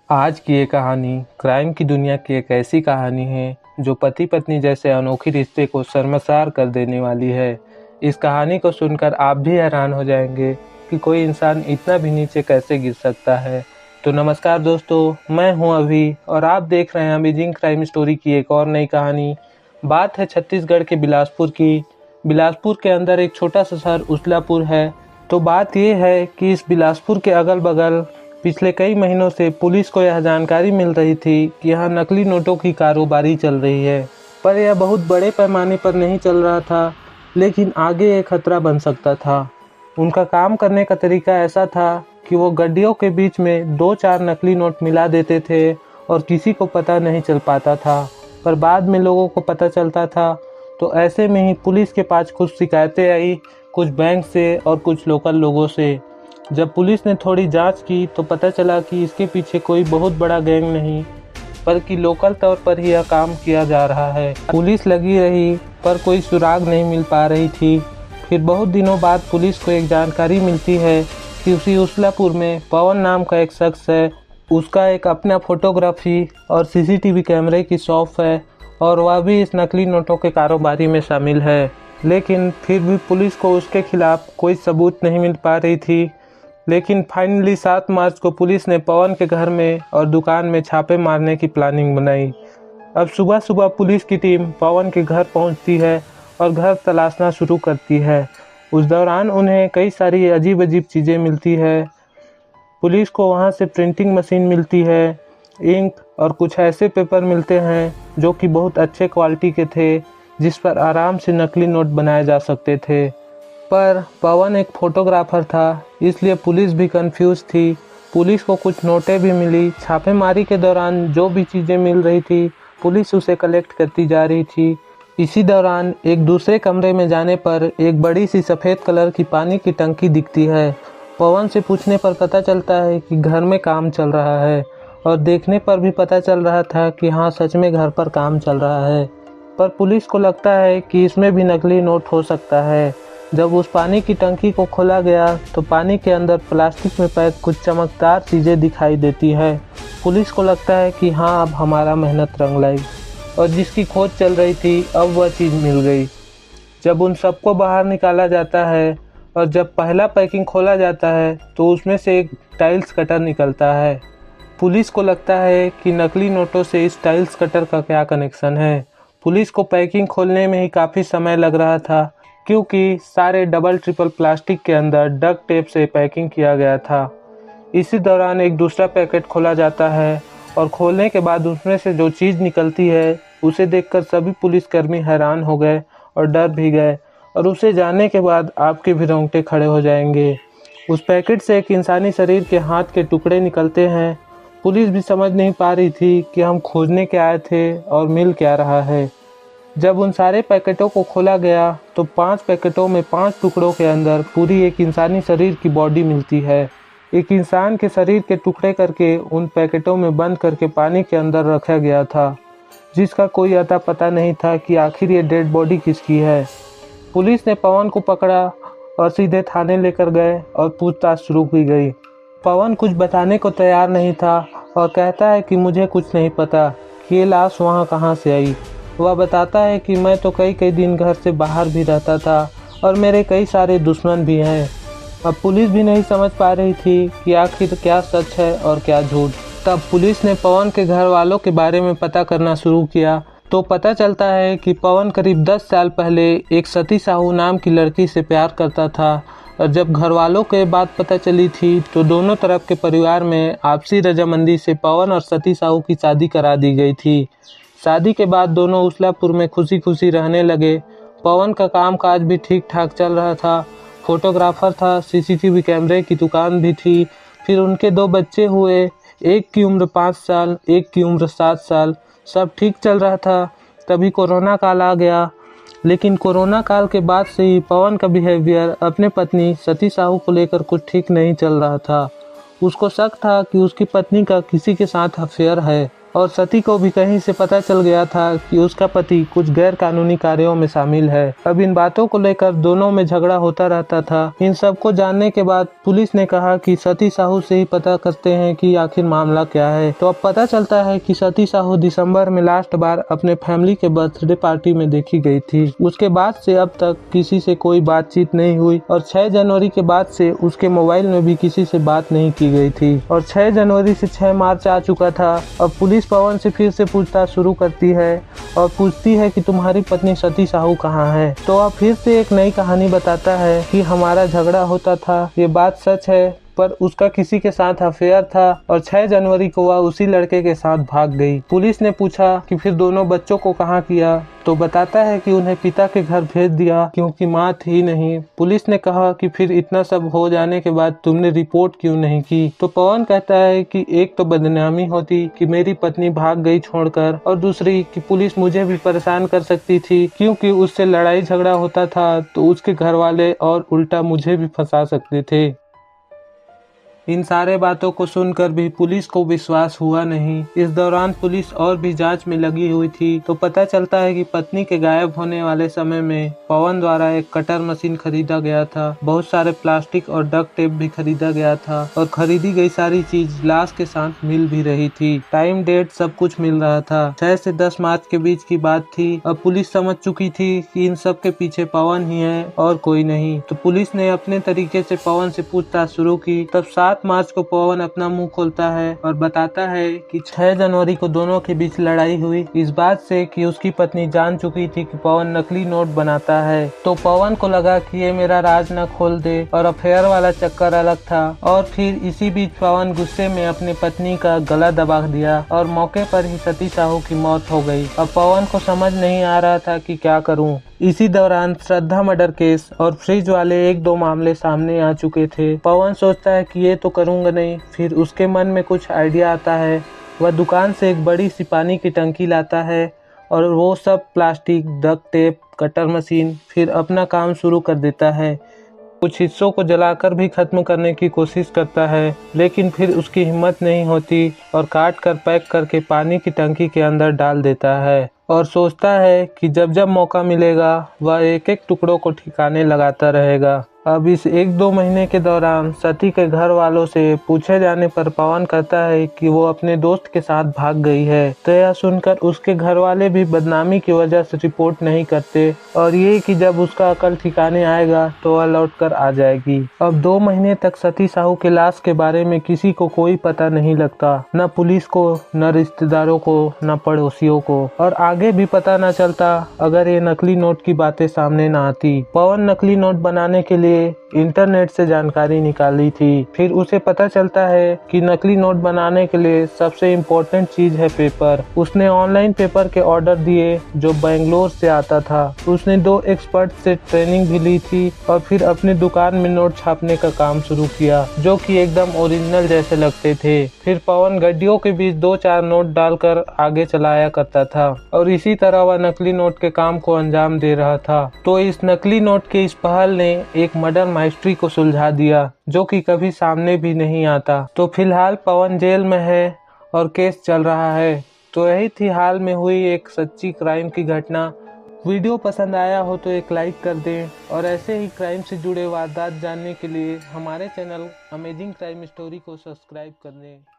आज की ये कहानी क्राइम की दुनिया की एक ऐसी कहानी है जो पति पत्नी जैसे अनोखे रिश्ते को शर्मसार कर देने वाली है। इस कहानी को सुनकर आप भी हैरान हो जाएंगे कि कोई इंसान इतना भी नीचे कैसे गिर सकता है। तो नमस्कार दोस्तों, मैं हूं अभी और आप देख रहे हैं अमेजिंग क्राइम स्टोरी की एक और नई कहानी। बात है छत्तीसगढ़ के बिलासपुर की। बिलासपुर के अंदर एक छोटा सा शहर उसलापुर है। तो बात यह है कि इस बिलासपुर के अगल बगल पिछले कई महीनों से पुलिस को यह जानकारी मिल रही थी कि यहाँ नकली नोटों की कारोबारी चल रही है, पर यह बहुत बड़े पैमाने पर नहीं चल रहा था, लेकिन आगे एक खतरा बन सकता था। उनका काम करने का तरीका ऐसा था कि वो गड्डियों के बीच में 2-4 नकली नोट मिला देते थे और किसी को पता नहीं चल पाता था, पर बाद में लोगों को पता चलता था। तो ऐसे में ही पुलिस के पास कुछ शिकायतें आई, कुछ बैंक से और कुछ लोकल लोगों से। जब पुलिस ने थोड़ी जांच की तो पता चला कि इसके पीछे कोई बहुत बड़ा गैंग नहीं, बल्कि लोकल तौर पर ही यह काम किया जा रहा है। पुलिस लगी रही पर कोई सुराग नहीं मिल पा रही थी। फिर बहुत दिनों बाद पुलिस को एक जानकारी मिलती है कि उसी उसलापुर में पवन नाम का एक शख्स है। उसका एक अपना फोटोग्राफी और सीसीटीवी कैमरे की शॉप है और वह भी इस नकली नोटों के कारोबारी में शामिल है। लेकिन फिर भी पुलिस को उसके खिलाफ कोई सबूत नहीं मिल पा रही थी। लेकिन फाइनली 7 मार्च को पुलिस ने पवन के घर में और दुकान में छापे मारने की प्लानिंग बनाई। अब सुबह सुबह पुलिस की टीम पवन के घर पहुंचती है और घर तलाशना शुरू करती है। उस दौरान उन्हें कई सारी अजीब अजीब चीज़ें मिलती है। पुलिस को वहां से प्रिंटिंग मशीन मिलती है, इंक और कुछ ऐसे पेपर मिलते हैं जो कि बहुत अच्छे क्वालिटी के थे, जिस पर आराम से नकली नोट बनाए जा सकते थे। पर पवन एक फोटोग्राफर था, इसलिए पुलिस भी कंफ्यूज थी। पुलिस को कुछ नोटें भी मिली। छापेमारी के दौरान जो भी चीज़ें मिल रही थी पुलिस उसे कलेक्ट करती जा रही थी। इसी दौरान एक दूसरे कमरे में जाने पर एक बड़ी सी सफ़ेद कलर की पानी की टंकी दिखती है। पवन से पूछने पर पता चलता है कि घर में काम चल रहा है और देखने पर भी पता चल रहा था कि हाँ, सच में घर पर काम चल रहा है। पर पुलिस को लगता है कि इसमें भी नकली नोट हो सकता है। जब उस पानी की टंकी को खोला गया तो पानी के अंदर प्लास्टिक में पैक कुछ चमकदार चीज़ें दिखाई देती है। पुलिस को लगता है कि हाँ, अब हमारा मेहनत रंग लाई और जिसकी खोज चल रही थी अब वह चीज़ मिल गई। जब उन सबको बाहर निकाला जाता है और जब पहला पैकिंग खोला जाता है तो उसमें से एक टाइल्स कटर निकलता है। पुलिस को लगता है कि नकली नोटों से इस टाइल्स कटर का क्या कनेक्शन है। पुलिस को पैकिंग खोलने में ही काफ़ी समय लग रहा था, क्योंकि सारे डबल ट्रिपल प्लास्टिक के अंदर डक टेप से पैकिंग किया गया था। इसी दौरान एक दूसरा पैकेट खोला जाता है और खोलने के बाद उसमें से जो चीज़ निकलती है उसे देखकर सभी पुलिसकर्मी हैरान हो गए और डर भी गए, और उसे जानने के बाद आपके भी रोंगटे खड़े हो जाएंगे। उस पैकेट से एक इंसानी शरीर के हाथ के टुकड़े निकलते हैं। पुलिस भी समझ नहीं पा रही थी कि हम खोजने क्या आए थे और मिल क्या रहा है। जब उन सारे पैकेटों को खोला गया तो 5 पैकेटों में 5 टुकड़ों के अंदर पूरी एक इंसानी शरीर की बॉडी मिलती है। एक इंसान के शरीर के टुकड़े करके उन पैकेटों में बंद करके पानी के अंदर रखा गया था, जिसका कोई अता पता नहीं था कि आखिर ये डेड बॉडी किसकी है। पुलिस ने पवन को पकड़ा और सीधे थाने लेकर गए और पूछताछ शुरू की गई। पवन कुछ बताने को तैयार नहीं था और कहता है कि मुझे कुछ नहीं पता कि ये लाश वहाँ कहाँ से आई। वह बताता है कि मैं तो कई दिन घर से बाहर भी रहता था और मेरे कई सारे दुश्मन भी हैं। अब पुलिस भी नहीं समझ पा रही थी कि आखिर क्या सच है और क्या झूठ। तब पुलिस ने पवन के घर वालों के बारे में पता करना शुरू किया तो पता चलता है कि पवन करीब 10 साल पहले एक सती साहू नाम की लड़की से प्यार करता था, और जब घर वालों के बात पता चली थी तो दोनों तरफ के परिवार में आपसी रजामंदी से पवन और सती साहू की शादी करा दी गई थी। शादी के बाद दोनों उसलापुर में खुशी खुशी रहने लगे। पवन का कामकाज भी ठीक ठाक चल रहा था। फोटोग्राफर था, सीसीटीवी कैमरे की दुकान भी थी। फिर उनके 2 बच्चे हुए, एक की उम्र 5 साल, एक की उम्र 7 साल। सब ठीक चल रहा था। तभी कोरोना काल आ गया। लेकिन कोरोना काल के बाद से ही पवन का बिहेवियर अपने पत्नी सती साहू को लेकर कुछ ठीक नहीं चल रहा था। उसको शक था कि उसकी पत्नी का किसी के साथ अफेयर है और सती को भी कहीं से पता चल गया था कि उसका पति कुछ गैर कानूनी कार्यों में शामिल है। अब इन बातों को लेकर दोनों में झगड़ा होता रहता था। इन सब को जानने के बाद पुलिस ने कहा कि सती साहू से ही पता करते हैं कि आखिर मामला क्या है। तो अब पता चलता है कि सती साहू दिसंबर में लास्ट बार अपने फैमिली के बर्थडे पार्टी में देखी गई थी। उसके बाद से अब तक किसी से कोई बातचीत नहीं हुई और 6 जनवरी के बाद से उसके मोबाइल में भी किसी से बात नहीं की गई थी। और 6 जनवरी से 6 मार्च आ चुका था। अब पुलिस पवन से फिर से पूछताछ शुरू करती है और पूछती है कि तुम्हारी पत्नी सती साहू कहाँ है। तो अब फिर से एक नई कहानी बताता है कि हमारा झगड़ा होता था, ये बात सच है, पर उसका किसी के साथ अफेयर था और 6 जनवरी को वह उसी लड़के के साथ भाग गई। पुलिस ने पूछा कि फिर दोनों बच्चों को कहाँ किया, तो बताता है कि उन्हें पिता के घर भेज दिया क्योंकि माँ थी नहीं। पुलिस ने कहा कि फिर इतना सब हो जाने के बाद तुमने रिपोर्ट क्यों नहीं की। तो पवन कहता है कि एक तो बदनामी होती कि मेरी पत्नी भाग गई छोड़कर, और दूसरी कि पुलिस मुझे भी परेशान कर सकती थी क्योंकि उससे लड़ाई झगड़ा होता था तो उसके घर वाले और उल्टा मुझे भी फंसा सकते थे। इन सारे बातों को सुनकर भी पुलिस को विश्वास हुआ नहीं। इस दौरान पुलिस और भी जांच में लगी हुई थी तो पता चलता है कि पत्नी के गायब होने वाले समय में पवन द्वारा एक कटर मशीन खरीदा गया था, बहुत सारे प्लास्टिक और डक्ट टेप भी खरीदा गया था और खरीदी गई सारी चीज लाश के साथ मिल भी रही थी। टाइम डेट सब कुछ मिल रहा था। 6 से 10 मार्च के बीच की बात थी। अब पुलिस समझ चुकी थी कि इन सब के पीछे पवन ही है और कोई नहीं। तो पुलिस ने अपने तरीके से पवन से पूछताछ शुरू की। तब 7 मार्च को पवन अपना मुंह खोलता है और बताता है कि 6 जनवरी को दोनों के बीच लड़ाई हुई इस बात से कि उसकी पत्नी जान चुकी थी कि पवन नकली नोट बनाता है। तो पवन को लगा कि ये मेरा राज न खोल दे और अफेयर वाला चक्कर अलग था। और फिर इसी बीच पवन गुस्से में अपनी पत्नी का गला दबा दिया और मौके पर ही सती साहू की मौत हो गई। अब पवन को समझ नहीं आ रहा था कि क्या करूं। इसी दौरान श्रद्धा मर्डर केस और फ्रिज वाले 1-2 मामले सामने आ चुके थे। पवन सोचता है कि ये तो करूंगा नहीं। फिर उसके मन में कुछ आइडिया आता है। वह दुकान से एक बड़ी सी पानी की टंकी लाता है और वो सब plastic, duct tape, cutter machine फिर अपना काम शुरू कर देता है। कुछ हिस्सों को जलाकर भी खत्म करने की कोशिश करता है लेकिन फिर उसकी हिम्मत नहीं होती और काट कर पैक करके पानी की टंकी के अंदर डाल देता है और सोचता है कि जब जब मौका मिलेगा वह एक एक टुकड़ों को ठिकाने लगाता रहेगा। अब इस 1-2 महीने के दौरान सती के घर वालों से पूछे जाने पर पवन कहता है कि वो अपने दोस्त के साथ भाग गई है। तो यह सुनकर उसके घर वाले भी बदनामी की वजह से रिपोर्ट नहीं करते और ये कि जब उसका अकल ठिकाने आएगा तो वह लौट कर आ जाएगी। अब 2 महीने तक सती साहू के लाश के बारे में किसी को कोई पता नहीं लगता, न पुलिस को, न रिश्तेदारों को, न पड़ोसियों को, और आगे भी पता न चलता अगर ये नकली नोट की बातें सामने न आती। पवन नकली नोट बनाने के लिए इंटरनेट से जानकारी निकाली थी। फिर उसे पता चलता है कि नकली नोट बनाने के लिए सबसे इम्पोर्टेंट चीज है पेपर। उसने ऑनलाइन पेपर के ऑर्डर दिए जो बेंगलोर से आता था। उसने 2 एक्सपर्ट से ट्रेनिंग भी ली थी और फिर अपनी दुकान में नोट छापने का काम शुरू किया जो कि एकदम ओरिजिनल जैसे लगते थे। फिर पवन गड्डियों के बीच 2-4 नोट डालकर आगे चलाया करता था और इसी तरह वह नकली नोट के काम को अंजाम दे रहा था। तो इस नकली नोट के इस पहल ने एक मर्डर माइस्ट्री को सुलझा दिया जो कि कभी सामने भी नहीं आता। तो फिलहाल पवन जेल में है और केस चल रहा है। तो यही थी हाल में हुई एक सच्ची क्राइम की घटना। वीडियो पसंद आया हो तो एक लाइक कर दें और ऐसे ही क्राइम से जुड़े वारदात जानने के लिए हमारे चैनल अमेजिंग क्राइम स्टोरी को सब्सक्राइब कर दें।